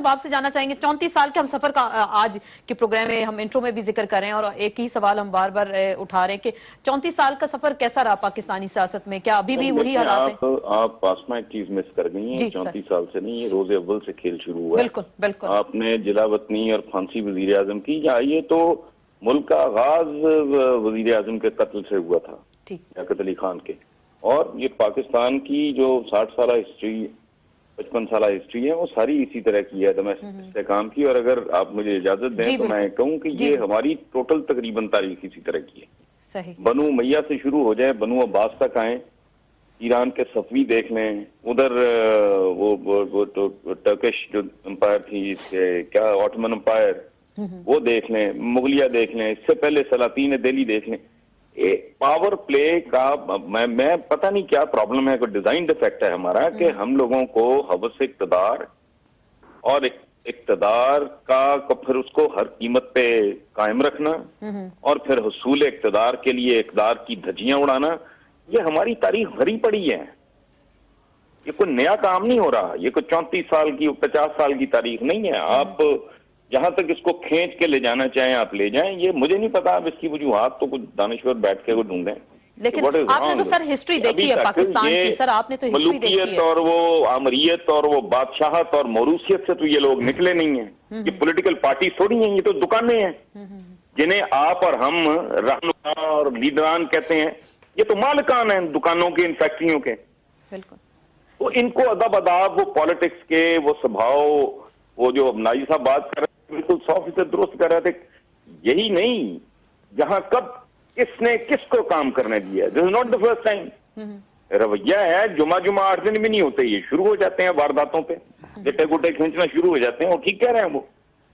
صاحب آپ سے جاننا چاہیں گے 34 سال کے ہم سفر کا آج کے پروگرام میں ہم انٹرو میں بھی ذکر کر رہے ہیں اور ایک ہی سوال ہم بار بار اٹھا رہے ہیں کہ 34 سال کا سفر کیسا رہا پاکستانی سیاست میں؟ کیا ابھی بھی وہی حالات ہیں؟ آپ آسما ایک چیز مس کر گئی ہیں، 34 سال سے نہیں، یہ روز اول سے کھیل شروع ہوا ہے۔ بالکل بالکل آپ نے جلا وطنی اور پھانسی وزیر اعظم کی، یہ تو ملک کا آغاز وزیر اعظم کے قتل سے ہوا تھا، لیاقت علی خان کے، اور یہ پاکستان کی جو 60 سالہ ہسٹری 55 سالہ ہسٹری ہے وہ ساری اسی طرح کی ہے ڈومیسٹک استحکام کی، اور اگر آپ مجھے اجازت دیں تو میں کہوں کہ یہ ہماری ٹوٹل تقریباً تاریخ اسی طرح کی ہے۔ بنو امیہ سے شروع ہو جائیں، بنو عباس تک آئیں، ایران کے صفوی دیکھ لیں، ادھر وہ ٹرکش جو امپائر تھی، کیا آٹومن امپائر، وہ دیکھ لیں، مغلیہ دیکھ لیں، اس سے پہلے سلاطین دہلی دیکھ لیں۔ پاور پلے کا میں پتہ نہیں کیا پرابلم ہے، کوئی ڈیزائن ڈیفیکٹ ہے ہمارا کہ ہم لوگوں کو ہوس اقتدار اور اقتدار کا پھر اس کو ہر قیمت پہ قائم رکھنا اور پھر حصول اقتدار کے لیے اقتدار کی دھجیاں اڑانا، یہ ہماری تاریخ بھری پڑی ہے۔ یہ کوئی نیا کام نہیں ہو رہا، یہ کوئی 34 سال کی 50 سال کی تاریخ نہیں ہے۔ آپ جہاں تک اس کو کھینچ کے لے جانا چاہیں آپ لے جائیں، یہ مجھے نہیں پتا اب اس کی وجوہات تو کچھ دانشور بیٹھ کے وہ ڈھونڈیں، لیکن آپ نے تو سر ہسٹری دیکھی ہے پاکستان کی، سر آپ نے تو ہسٹری دیکھی ہے۔ ملوکیت اور وہ آمریت اور وہ بادشاہت اور موروثیت سے تو یہ لوگ نکلے نہیں ہیں، یہ پولیٹیکل پارٹی تھوڑی ہیں، یہ تو دکانیں ہیں جنہیں آپ اور ہم رہنما اور لیڈران کہتے ہیں، یہ تو مالکان ہیں دکانوں کے، ان فیکٹریوں کے۔ بالکل، تو ان کو ادب اداب وہ پالیٹکس کے وہ سبھاؤ، وہ جو ناجی صاحب بات کر رہے ہیں بالکل 100% درست کر رہے تھے، یہی نہیں جہاں کب کس نے کس کو کام کرنے دیا، this is not the first time. رویہ ہے جمعہ 8 دن بھی نہیں ہوتے یہ شروع ہو جاتے ہیں وارداتوں پہ، گٹے گٹے کھینچنا شروع ہو جاتے ہیں، وہ ٹھیک کہہ رہے ہیں وہ،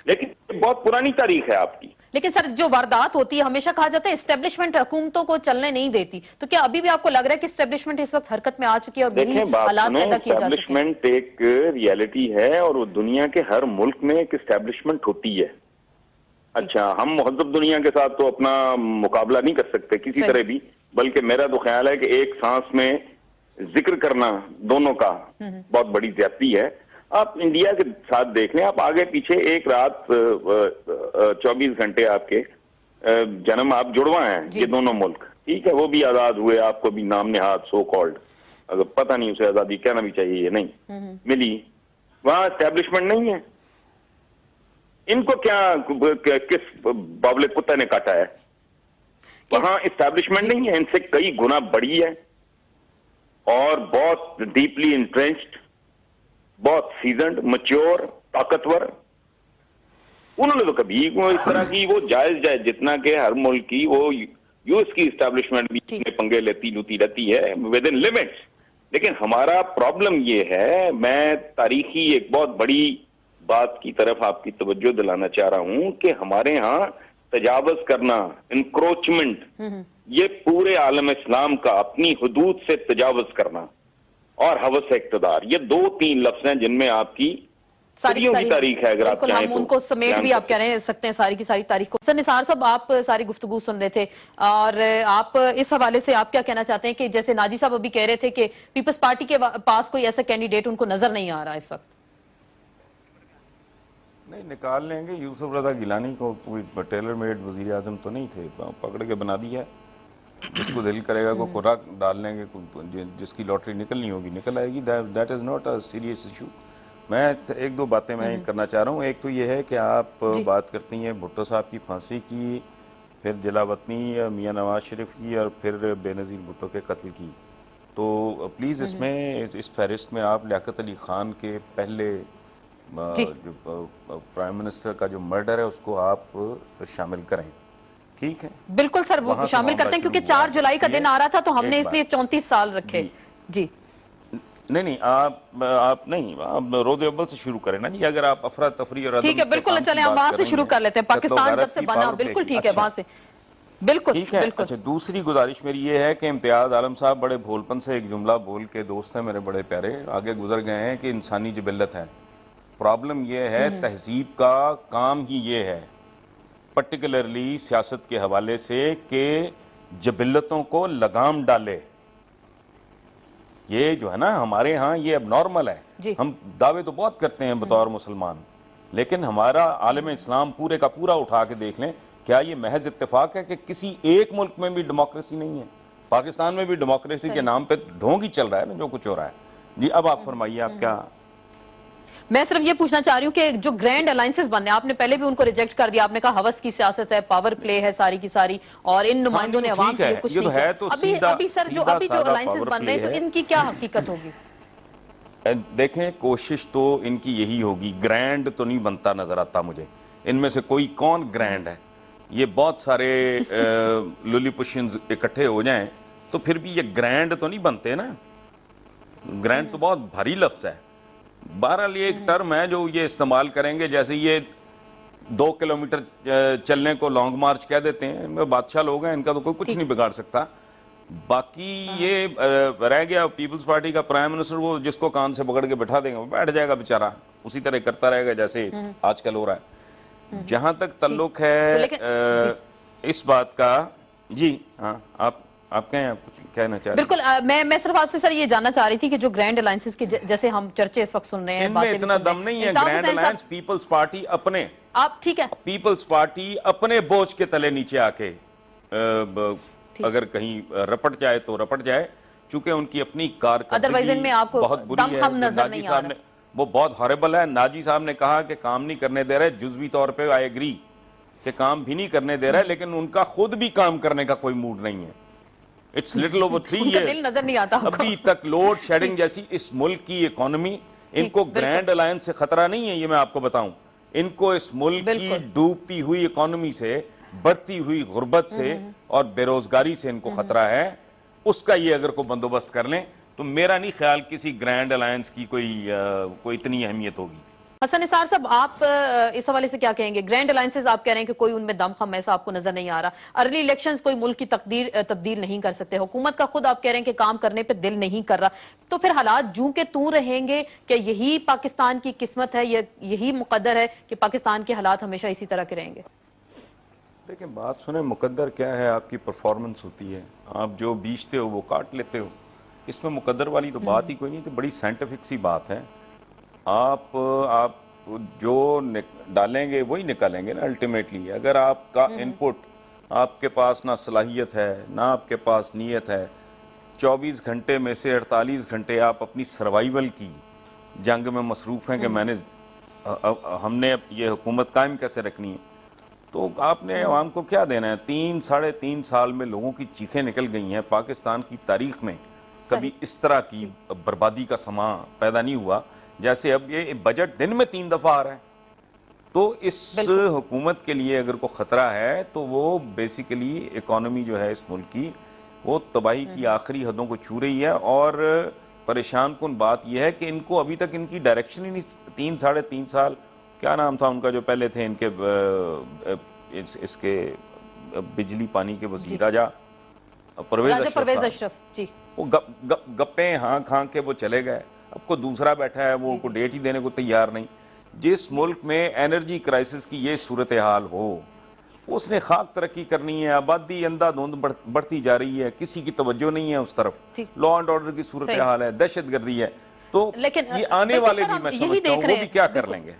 لیکن یہ بہت پرانی تاریخ ہے آپ کی۔ لیکن سر جو واردات ہوتی ہے ہمیشہ کہا جاتا ہے اسٹیبلشمنٹ حکومتوں کو چلنے نہیں دیتی، تو کیا ابھی بھی آپ کو لگ رہا ہے کہ اسٹیبلشمنٹ اس وقت حرکت میں آ چکی ہے اور وہی حالات پیدا کیے جا چکے ہیں؟ اسٹیبلشمنٹ ایک ریالٹی ہے اور وہ دنیا کے ہر ملک میں ایک اسٹیبلشمنٹ ہوتی ہے۔ اچھا، ہم مہذب دنیا کے ساتھ تو اپنا مقابلہ نہیں کر سکتے کسی طرح بھی، بلکہ میرا تو خیال ہے کہ ایک سانس میں ذکر کرنا دونوں کا بہت بڑی زیادتی ہے۔ آپ انڈیا کے ساتھ دیکھ لیں، آپ آگے پیچھے ایک رات 24 گھنٹے آپ کے جنم آپ جڑواں ہیں یہ دونوں ملک، ٹھیک ہے، وہ بھی آزاد ہوئے، آپ کو بھی نام نہاد سو کالڈ، اگر پتہ نہیں اسے آزادی کہنا بھی چاہیے، یہ نہیں ملی، وہاں اسٹیبلشمنٹ نہیں ہے۔ ان کو کیا کس باولے کتے نے کاٹا ہے؟ وہاں اسٹیبلشمنٹ نہیں ہے، ان سے کئی گنا بڑی ہے اور بہت ڈیپلی انٹرنچڈ، بہت سیزنڈ، میچور، طاقتور۔ انہوں نے تو کبھی اس طرح کی وہ جائز جتنا کہ ہر ملک کی وہ یوز کی اسٹیبلشمنٹ بھی پنگے لیتی رہتی ہے ود ان لمٹس، لیکن ہمارا پرابلم یہ ہے، میں تاریخی ایک بہت بڑی بات کی طرف آپ کی توجہ دلانا چاہ رہا ہوں کہ ہمارے ہاں تجاوز کرنا، انکروچمنٹ، یہ پورے عالم اسلام کا اپنی حدود سے تجاوز کرنا اور ہوس اقتدار، یہ 2-3 لفظ ہیں جن میں آپ کی صدیوں کی تاریخ ہے، اگر آپ چاہیں تو۔ ہم ان کو سمیٹ بھی آپ کہہ سکتے ہیں ساری کی ساری تاریخ کو۔ سر نثار صاحب، آپ ساری گفتگو سن رہے تھے اور آپ اس حوالے سے آپ کیا کہنا چاہتے ہیں کہ جیسے ناجی صاحب ابھی کہہ رہے تھے کہ پیپلز پارٹی کے پاس کوئی ایسا کینڈیڈیٹ ان کو نظر نہیں آ رہا اس وقت؟ نہیں، نکال لیں گے، یوسف رضا گیلانی کو کوئی ٹیلر میڈ وزیر اعظم تو نہیں تھے، پکڑ کے بنا دیا، جس کو دل کرے گا کو خوراک ڈال لیں گے، جس کی لاٹری نکلنی ہوگی نکل آئے گی، that is not a serious issue. میں ایک دو باتیں میں کرنا چاہ رہا ہوں۔ ایک تو یہ ہے کہ آپ بات کرتی ہیں بھٹو صاحب کی پھانسی کی، پھر جلا وطنی میاں نواز شریف کی، اور پھر بے نظیر بھٹو کے قتل کی، تو پلیز اس میں اس فہرست میں آپ لیاقت علی خان کے پہلے جو پرائم منسٹر کا جو مرڈر ہے اس کو آپ شامل کریں، ٹھیک ہے؟ بالکل سر، وہ شامل کرتے ہیں کیونکہ 4 جولائی کا دن آ رہا تھا تو ہم نے اس لیے 34 سال رکھے۔ جی نہیں، آپ نہیں، آپ روز اول سے شروع کریں نا جی، اگر آپ افراتفری اور ٹھیک ہے، بالکل، چلیں ہم وہاں سے شروع کر لیتے ہیں، پاکستان جب سے بنا، بالکل ٹھیک ہے، وہاں سے بالکل ٹھیک ہے۔ اچھا، دوسری گزارش میری یہ ہے کہ امتیاز عالم صاحب بڑے بھولپن سے ایک جملہ بول کے، دوست ہیں میرے بڑے پیارے، آگے گزر گئے ہیں کہ انسانی جبلت ہے۔ پرابلم یہ ہے، تہذیب کا کام ہی یہ ہے، پرٹیکولرلی سیاست کے حوالے سے، کہ جبلتوں کو لگام ڈالے۔ یہ جو ہے نا ہمارے ہاں یہ اب نارمل ہے، ہم دعوے تو بہت کرتے ہیں بطور مسلمان، لیکن ہمارا عالم اسلام پورے کا پورا اٹھا کے دیکھ لیں، کیا یہ محض اتفاق ہے کہ کسی ایک ملک میں بھی ڈیموکریسی نہیں ہے؟ پاکستان میں بھی ڈیموکریسی کے نام پہ ڈھونگ ہی چل رہا ہے نا جو کچھ ہو رہا ہے۔ جی اب آپ فرمائیے، آپ کیا؟ میں صرف یہ پوچھنا چاہ رہی ہوں کہ جو گرینڈ الائنسز بننے، آپ نے پہلے بھی ان کو ریجیکٹ کر دیا، آپ نے کہا ہوس کی سیاست ہے، پاور پلے ہے ساری کی ساری، اور ان نمائندوں نے عوام کے لیے کچھ نہیں کیا۔ ابھی سر جو الائنسز بن رہے ہیں تو ان کی کیا حقیقت ہوگی؟ دیکھیں، کوشش تو ان کی یہی ہوگی، گرینڈ تو نہیں بنتا نظر آتا مجھے ان میں سے کوئی کون گرینڈ ہے۔ یہ بہت سارے لولی پشنز اکٹھے ہو جائیں تو پھر بھی یہ گرینڈ تو نہیں بنتے نا، گرینڈ تو بہت بھاری لفظ ہے۔ بہرحال یہ ایک ٹرم ہے جو یہ استعمال کریں گے، جیسے یہ 2 کلومیٹر چلنے کو لانگ مارچ کہہ دیتے ہیں، بادشاہ لوگ ہیں، ان کا تو کوئی کچھ نہیں بگاڑ سکتا۔ باقی یہ رہ گیا پیپلز پارٹی کا پرائم منسٹر، وہ جس کو کان سے پکڑ کے بٹھا دیں گے وہ بیٹھ جائے گا بیچارہ، اسی طرح کرتا رہے گا جیسے آج کل ہو رہا ہے۔ جہاں تک تعلق ہے اس بات کا، جی ہاں آپ کہیں، آپ کچھ کہنا چاہ رہے ہیں؟ بالکل، میں صرف آپ سے سر یہ جاننا چاہ رہی تھی کہ جو گرینڈ الائنسز کے جیسے ہم چرچے اس وقت سن رہے ہیں، ان میں اتنا دم نہیں ہے۔ گرینڈ الائنس پیپلز پارٹی اپنے، آپ ٹھیک ہے، پیپلز پارٹی اپنے بوجھ کے تلے نیچے آ کے اگر کہیں رپٹ جائے تو رپٹ جائے، چونکہ ان کی اپنی کارکردگی بہت بری ہے۔ ناجی صاحب نے، وہ بہت ہاربل ہے، ناجی صاحب نے کہا کہ کام نہیں کرنے دے رہے، جزوی طور پہ آئی ایگری کہ کام بھی نہیں کرنے دے رہے، لیکن ان کا خود بھی کام کرنے کا کوئی موڈ نہیں ہے۔ اٹس لٹل اوور 3 years نظر نہیں آتا ابھی تک لوڈ شیڈنگ جیسی اس ملک کی اکانومی، ان کو گرینڈ الائنس سے خطرہ نہیں ہے، یہ میں آپ کو بتاؤں۔ ان کو اس ملک کی ڈوبتی ہوئی اکانومی سے، بڑھتی ہوئی غربت سے اور بے روزگاری سے ان کو خطرہ ہے۔ اس کا یہ اگر کوئی بندوبست کر لیں تو میرا نہیں خیال کسی گرینڈ الائنس کی کوئی اتنی اہمیت ہوگی۔ حسن نثار صاحب، آپ اس حوالے سے کیا کہیں گے؟ گرینڈ الائنسز آپ کہہ رہے ہیں کہ کوئی ان میں دم خم ایسا آپ کو نظر نہیں آ رہا، ارلی الیکشنز کوئی ملک کی تبدیل نہیں کر سکتے، حکومت کا خود آپ کہہ رہے ہیں کہ کام کرنے پہ دل نہیں کر رہا، تو پھر حالات جوں کے توں رہیں گے کہ یہی پاکستان کی قسمت ہے، یہی مقدر ہے کہ پاکستان کے حالات ہمیشہ اسی طرح کے رہیں گے؟ دیکھیں، بات سنیں، مقدر کیا ہے؟ آپ کی پرفارمنس ہوتی ہے، آپ جو بیچتے ہو وہ کاٹ لیتے ہو، اس میں مقدر والی تو بات ہی کوئی نہیں، تو بڑی سائنٹیفک سی بات ہے۔ آپ جو ڈالیں گے وہی نکالیں گے نا الٹیمیٹلی۔ اگر آپ کا ان پٹ، آپ کے پاس نہ صلاحیت ہے نہ آپ کے پاس نیت ہے، 24 گھنٹے میں سے 48 گھنٹے آپ اپنی سروائیول کی جنگ میں مصروف ہیں کہ ہم نے یہ حکومت قائم کیسے رکھنی ہے، تو آپ نے عوام کو کیا دینا ہے؟ 3 ساڑھے 3 سال میں لوگوں کی چیخیں نکل گئی ہیں۔ پاکستان کی تاریخ میں کبھی اس طرح کی بربادی کا سماں پیدا نہیں ہوا جیسے اب یہ بجٹ دن میں 3 دفعہ آ رہا ہے۔ تو اس حکومت کے لیے اگر کوئی خطرہ ہے تو وہ بیسیکلی اکانومی جو ہے اس ملک کی، وہ تباہی کی آخری حدوں کو چھو رہی ہے۔ اور پریشان کن بات یہ ہے کہ ان کو ابھی تک ان کی ڈائریکشن ہی نہیں۔ 3 ساڑھے 3 سال، کیا نام تھا ان کا جو پہلے تھے ان کے اس کے بجلی پانی کے وزیر راجہ پرویز اشرف، جی، وہ گپیں ہاں کھا کے وہ چلے گئے۔ اب کو دوسرا بیٹھا ہے، وہ کو ڈیٹ ہی دینے کو تیار نہیں۔ جس ملک میں انرجی کرائسس کی یہ صورتحال ہو، اس نے خاک ترقی کرنی ہے، آبادی اندھا دھند بڑھتی جا رہی ہے، کسی کی توجہ نہیں ہے اس طرف، لا اینڈ آرڈر کی صورتحال ہے، دہشت گردی ہے، تو یہ آنے والے بھی میں سمجھتا ہوں وہ بھی کیا کر لیں گے؟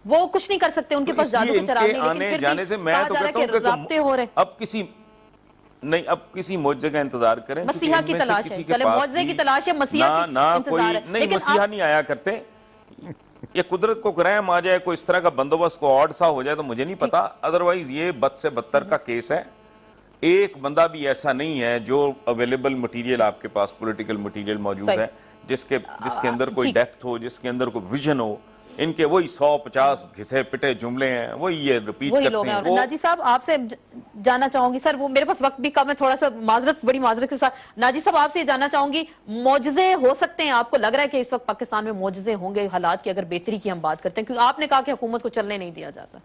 وہ کچھ نہیں کر سکتے، ان کے پاس جادو کے چراغ نہیں، آنے جانے سے میں تو کہتا ہوں کہ اب کسی معجزے کا انتظار کریں، مسیحا کی تلاش ہے، چلے معجزے کی تلاش ہے، مسیحا کی انتظار ہے، نہیں مسیحا نہیں آیا کرتے، یہ قدرت کو گرہم آ جائے، کوئی اس طرح کا بندوبست کو آڈ سا ہو جائے تو مجھے نہیں پتا، ادروائز یہ بد سے بدتر کا کیس ہے۔ ایک بندہ بھی ایسا نہیں ہے جو اویلیبل مٹیریل آپ کے پاس پولیٹیکل مٹیریل موجود ہے جس کے اندر کوئی ڈیپتھ ہو، جس کے اندر کوئی ویژن ہو۔ ان کے وہی 150 گھسے پٹے جملے ہیں، وہی یہ ریپیٹ کرتے ہیں۔ ناجی صاحب آپ سے جاننا چاہوں گی، سر وہ میرے پاس وقت بھی کم ہے، تھوڑا سا بڑی معذرت کے ساتھ ناجی صاحب آپ سے یہ جاننا چاہوں گی، معجزے ہو سکتے ہیں؟ آپ کو لگ رہا ہے کہ اس وقت پاکستان میں معجزے ہوں گے حالات کی اگر بہتری کی ہم بات کرتے ہیں؟ کیونکہ آپ نے کہا کہ حکومت کو چلنے نہیں دیا جاتا۔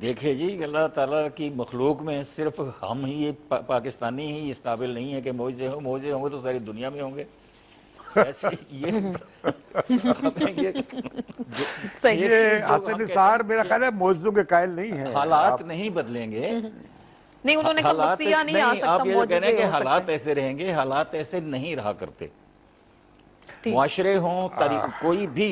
دیکھیں جی، اللہ تعالیٰ کی مخلوق میں صرف ہم ہی پاکستانی ہی اس قابل نہیں ہے کہ معجزے ہوں گے تو ساری دنیا میں ہوں گے۔ یہ حسن نثار میرا خیال ہے معجزوں کے قائل نہیں ہیں۔ حالات نہیں بدلیں گے، نہیں انہوں نے کہا مسیحا نہیں آ سکتا، آپ یہ کہہ رہے ہیں کہ حالات ایسے رہیں گے، حالات ایسے نہیں رہا کرتے۔ معاشرے ہوں، کوئی بھی